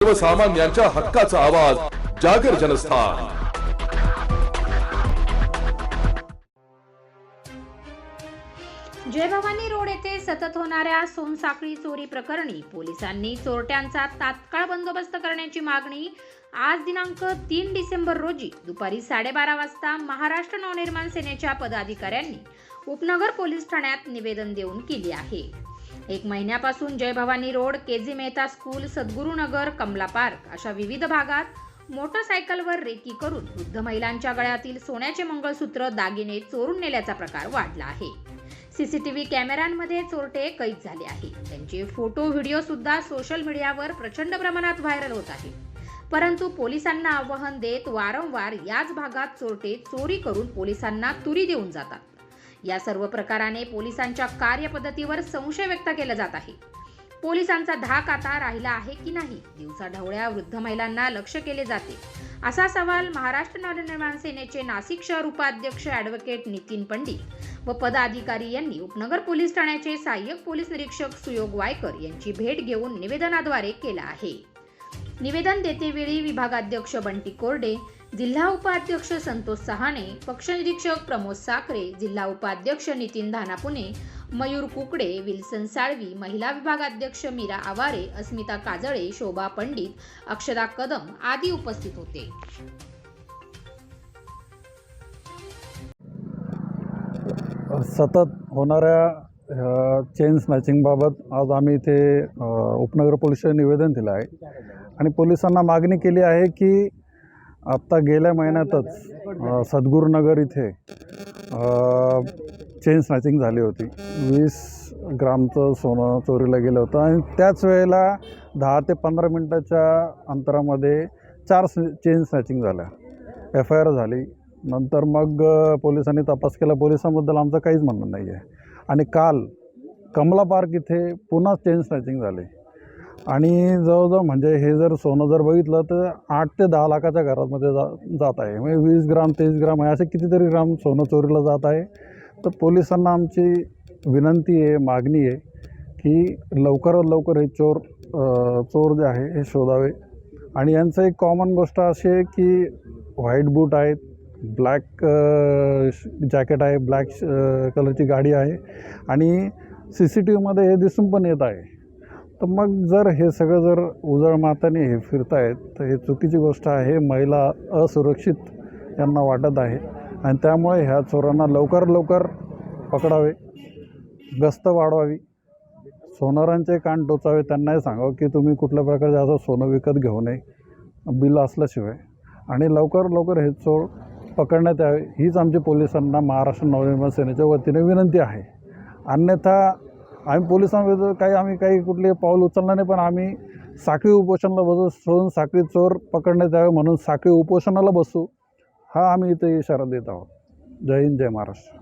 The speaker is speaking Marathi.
सर्वसामान्यांच्या हक्काचा आवाज जागर जनस्थान। जय भवानी रोड येथे सतत होणाऱ्या सोनसाखळी चोरी प्रकरणी पोलिसांनी चोरट्यांचा तात्काळ बंदोबस्त करण्याची मागणी आज दिनांक 3 डिसेंबर रोजी दुपारी 12:30 वाजता महाराष्ट्र नवनिर्माण सेनेच्या पदाधिकाऱ्यांनी उपनगर पोलीस ठाण्यात निवेदन देऊन केली आहे। एक महिन्यापासून Jai Bhavani road, KG Mehta school, Sadgurunagar, Kamla park अशा विविध भागात मोटरसायकलवर रेकी करून वृद्ध महिलांच्या गळ्यातील सोन्याचे मंगळसूत्र, दागिने चोरून नेल्याचा प्रकार वाढला आहे। सीसीटीव्ही कॅमेऱ्यांमध्ये चोरटे कैद झाले आहे। त्यांचे फोटो, व्हिडिओ सुद्धा सोशल मीडियावर प्रचंड प्रमाणात व्हायरल होत आहे। परंतु पोलिसांना आवाहन देत वारंवार याच भागात चोरटे चोरी करून पोलिसांना तुरी देऊन जातात। या सर्व प्रकाराने पोलिसांच्या कार्यपद्धतीवर संशय व्यक्त केला जात आहे। पोलिसांचा धाक आता राहिला आहे की नाही? दिवसाढवळ्या वृद्ध महिलांना लक्ष केले जाते, असा सवाल महाराष्ट्र नवनिर्माण सेनेचे नाशिक शहर उपाध्यक्ष ॲडव्होकेट नितीन पंडित व पदाधिकारी यांनी उपनगर पोलीस ठाण्याचे सहाय्यक पोलीस निरीक्षक सुयोग वायकर यांची भेट घेऊन निवेदनाद्वारे केला आहे। निवेदन देतेवेळी विभागाध्यक्ष बंटी कोरडे, जिल्हा उपाध्यक्ष संतोष सहाने, पक्ष निरीक्षक प्रमोद साखरे, जिल्हा उपाध्यक्ष नितीन धानापुणे, मयूर कुकडे, विल्सन साळवी, महिला विभागाध्यक्ष मीरा आवारे, अस्मिता काजळे, शोभा पंडित, अक्षदा कदम आदी उपस्थित होते। सतत होणाऱ्या चेन स्नॅचिंग बाबत आज आम्ही इथे उपनगर पोलीस निवेदन दिलं आहे आणि पोलिसांना मागणी केली आहे की आत्ता गेल्या महिन्यातच सद्गुरुनगर इथे चेन स्नॅचिंग झाली होती। 20 ग्रामचं सोनं चोरीला गेलं होतं आणि त्याच वेळेला 10 ते 15 मिनटाच्या अंतरामध्ये 4 चेन स्नॅचिंग झाल्या। FIR झाली। नंतर मग पोलिसांनी तपास केला। पोलिसांबद्दल आमचं काहीच म्हणणं नाही आहे। आणि काल कमला पार्क इथे पुन्हा चेन स्नॅचिंग झाले आणि जवळजवळ म्हणजे हे जर सोनं जर बघितलं तर 8 ते 10 लाखाच्या घरामध्ये जात आहे। म्हणजे 20 ग्राम 23 ग्राम असे कितीतरी ग्राम सोनं चोरीला जात आहे। तर पोलिसांना आमची विनंती आहे, मागणी आहे की लवकरात लवकर हे चोर जे आहे हे शोधावे। आणि यांचं एक कॉमन गोष्ट अशी आहे की व्हाईट बूट आहेत, ब्लॅक जॅकेट आहे, ब्लॅक कलरची गाडी आहे आणि CCTVमध्ये हे दिसून पण येत आहे। तर मग जर हे सगळं जर उजळ माताने हे फिरतायत तर हे चुकीची गोष्ट आहे। महिला असुरक्षित यांना वाटत आहे आणि त्यामुळे ह्या चोरांना लवकर पकडावे, गस्त वाढवावी, सोनारांचे कान टोचावे, त्यांनाही सांगावं की तुम्ही कुठल्या प्रकारचे असं सोनं विकत घेऊ नये बिल असल्याशिवाय, आणि लवकर हे चोर पकडण्यात यावे हीच आमची पोलिसांना महाराष्ट्र नवनिर्माण सेनेच्या वतीने विनंती आहे। अन्यथा आम्ही पोलिसांविरुद्ध आम्ही कुठले पाऊल उचलणार नाही, पण आम्ही साखळी उपोषणाला बसू, साखळी चोर पकडण्यात यावे म्हणून साखळी उपोषणाला बसू, हा आम्ही इथे इशारा देत आहोत। जय हिंद, जय महाराष्ट्र।